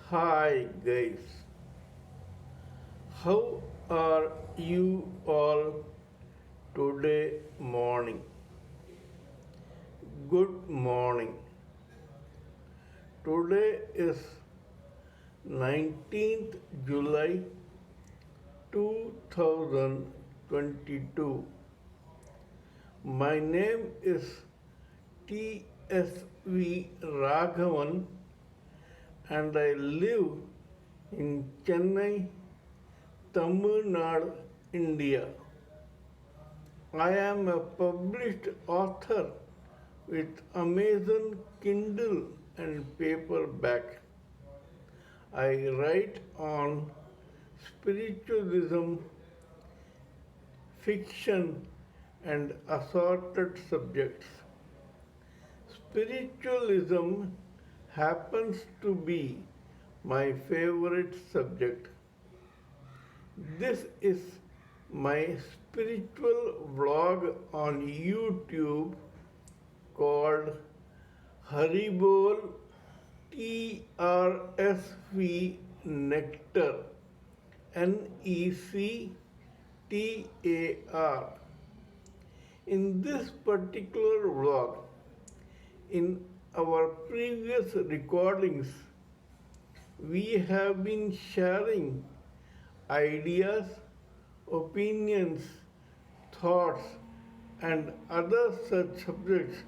Hi guys, how are you all today morning? Good morning. Today is 19th July 2022. My name is TSV Raghavan and I live in Chennai, Tamil Nadu, India. I am a published author with Amazon Kindle and paperback. I write on spiritualism, fiction, and assorted subjects. Spiritualism happens to be my favorite subject. This is my spiritual vlog on YouTube called haribol trsv nectar nectar. In this particular vlog, in our previous recordings, we have been sharing ideas, opinions, thoughts, and other such subjects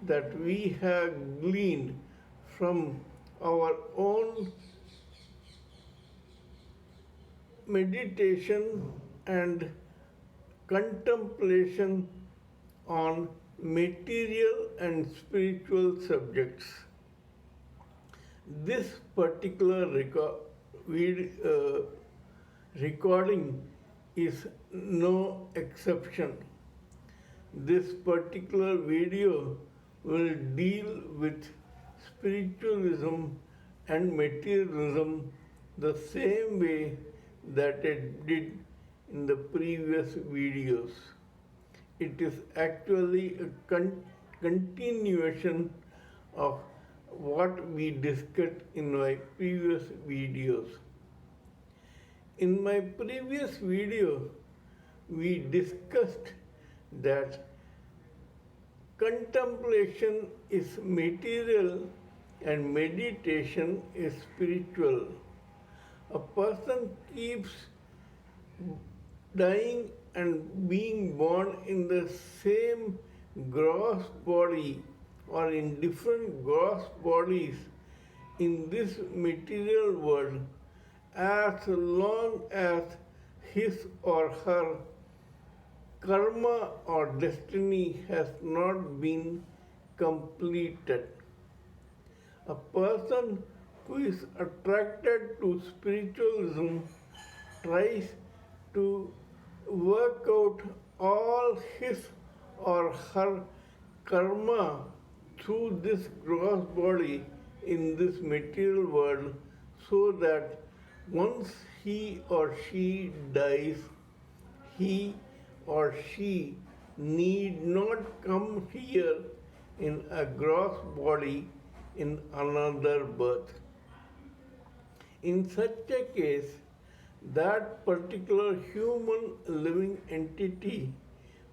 that we have gleaned from our own meditation and contemplation on material and spiritual subjects. This particular recording is no exception. This particular video will deal with spiritualism and materialism the same way that it did in the previous videos. It is actually a continuation of what we discussed in my previous videos. In my previous video, we discussed that contemplation is material and meditation is spiritual. A person keeps dying and being born in the same gross body or in different gross bodies in this material world as long as his or her karma or destiny has not been completed. A person who is attracted to spiritualism tries to work out all his or her karma through this gross body in this material world so that once he or she dies, he or she need not come here in a gross body in another birth. In such a case, that particular human living entity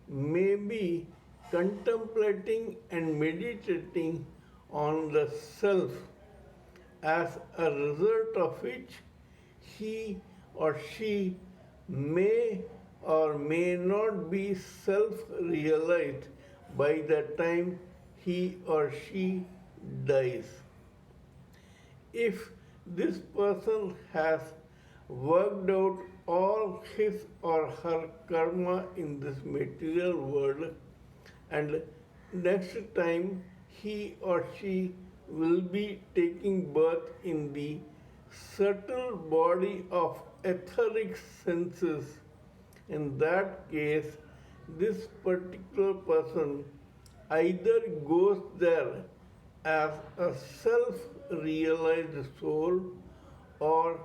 may be contemplating and meditating on the self, as a result of which he or she may or may not be self-realized by the time he or she dies. If this person has worked out all his or her karma in this material world, and next time he or she will be taking birth in the subtle body of etheric senses. In that case, this particular person either goes there as a self-realized soul, or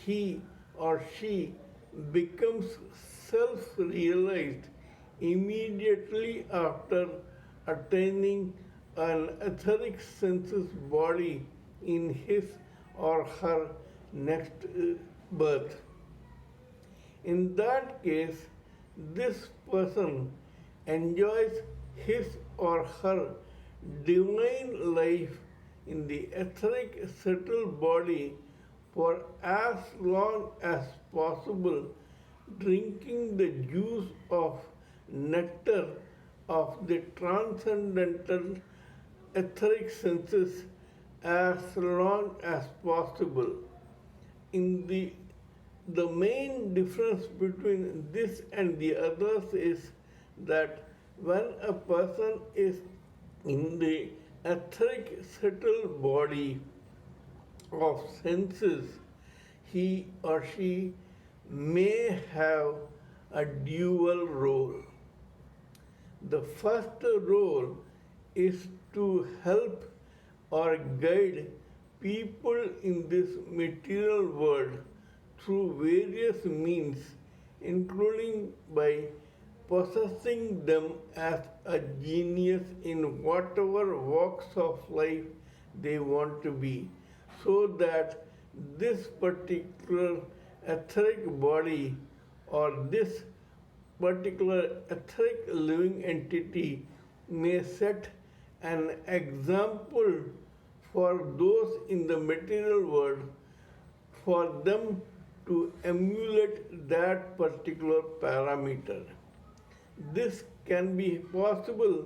he or she becomes self-realized immediately after attaining an etheric senses body in his or her next birth. In that case, this person enjoys his or her divine life in the etheric settled body for as long as possible, drinking the juice of nectar of the transcendental etheric senses as long as possible. In the main difference between this and the others is that when a person is in the etheric settled body of senses, he or she may have a dual role. The first role is to help or guide people in this material world through various means, including by possessing them as a genius in whatever walks of life they want to be, so that this particular etheric body or this particular etheric living entity may set an example for those in the material world for them to emulate that particular parameter. This can be possible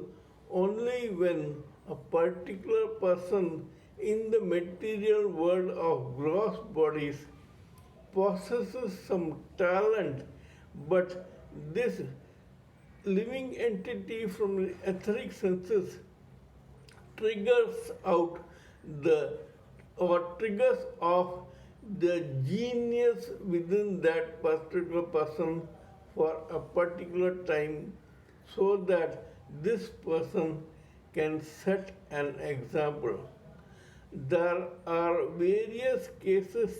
only when a particular person in the material world of gross bodies possesses some talent, but this living entity from the etheric senses triggers out the or triggers off the genius within that particular person for a particular time, so that this person can set an example. There are various cases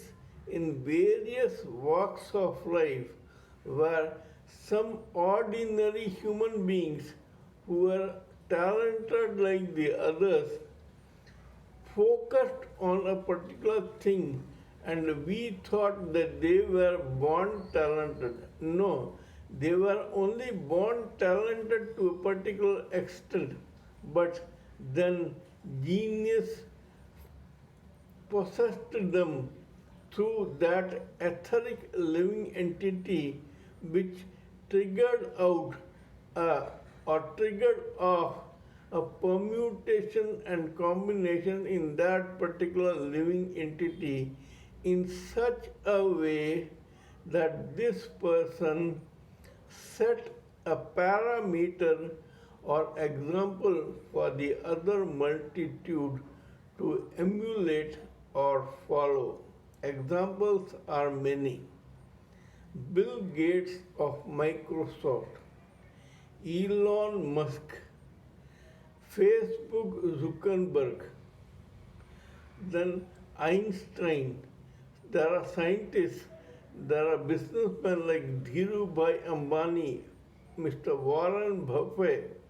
in various walks of life where some ordinary human beings who are talented like the others focused on a particular thing, and we thought that they were born talented. No, they were only born talented to a particular extent, but then genius possessed them through that etheric living entity which triggered out or triggered off a permutation and combination in that particular living entity in such a way that this person set a parameter or example for the other multitude to emulate or follow. Examples are many. Bill Gates of Microsoft, Elon Musk, Facebook Zuckerberg, then Einstein. There are scientists, there are businessmen like Dhirubhai Ambani, Mr. Warren Buffett,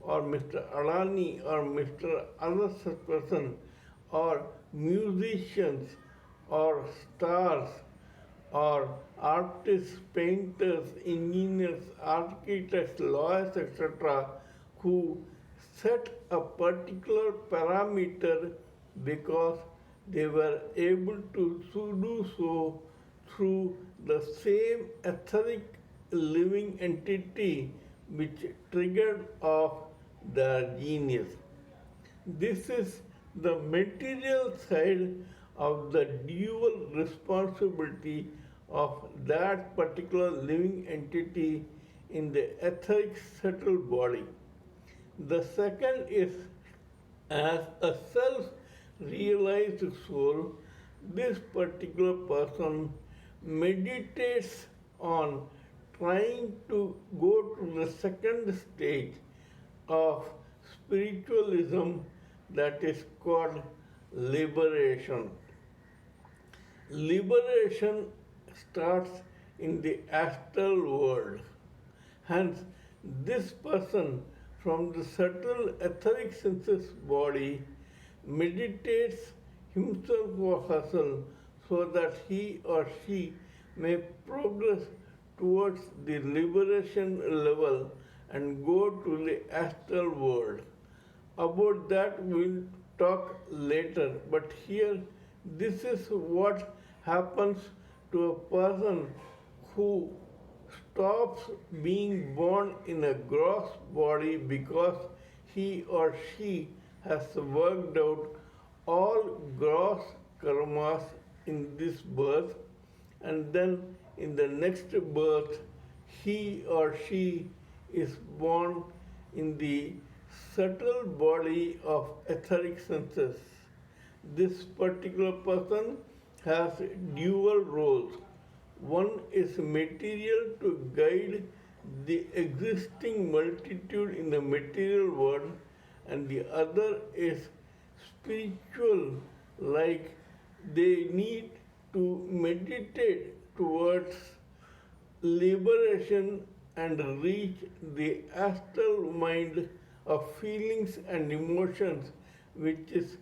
or Mr. Adani, or Mr. other such person, or musicians, or stars, or artists, painters, engineers, architects, lawyers, etc., who set a particular parameter because they were able to do so through the same etheric living entity which triggered off their genius. This is the material side of the dual responsibility of that particular living entity in the etheric settled body. The second is as a self-realized soul, this particular person meditates on trying to go to the second stage of spiritualism, that is called liberation. Liberation starts in the astral world. Hence, this person from the subtle etheric senses body, meditates himself or herself so that he or she may progress towards the liberation level and go to the astral world. About that we'll talk later, but here this is what happens to a person who stops being born in a gross body because he or she has worked out all gross karmas in this birth, and then in the next birth he or she is born in the subtle body of etheric senses. This particular person has dual roles. One is material to guide the existing multitude in the material world, and the other is spiritual, like they need to meditate towards liberation and reach the astral mind of feelings and emotions, which is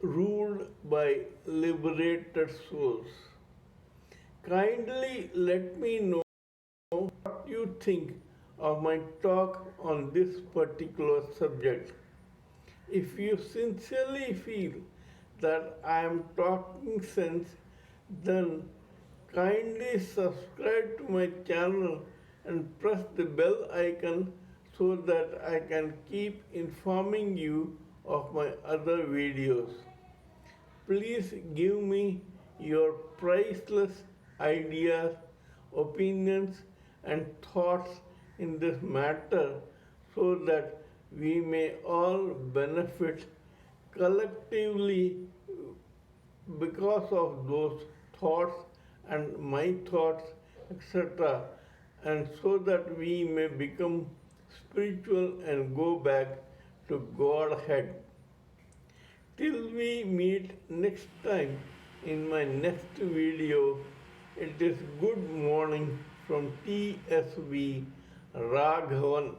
ruled by liberated souls. Kindly let me know what you think of my talk on this particular subject. If you sincerely feel that I am talking sense, then kindly subscribe to my channel and press the bell icon so that I can keep informing you of my other videos. Please give me your priceless ideas, opinions, and thoughts in this matter so that we may all benefit collectively because of those thoughts and my thoughts, etc., and so that we may become spiritual and go back to Godhead. Till we meet next time in my next video, it is good morning from TSV Raghavan.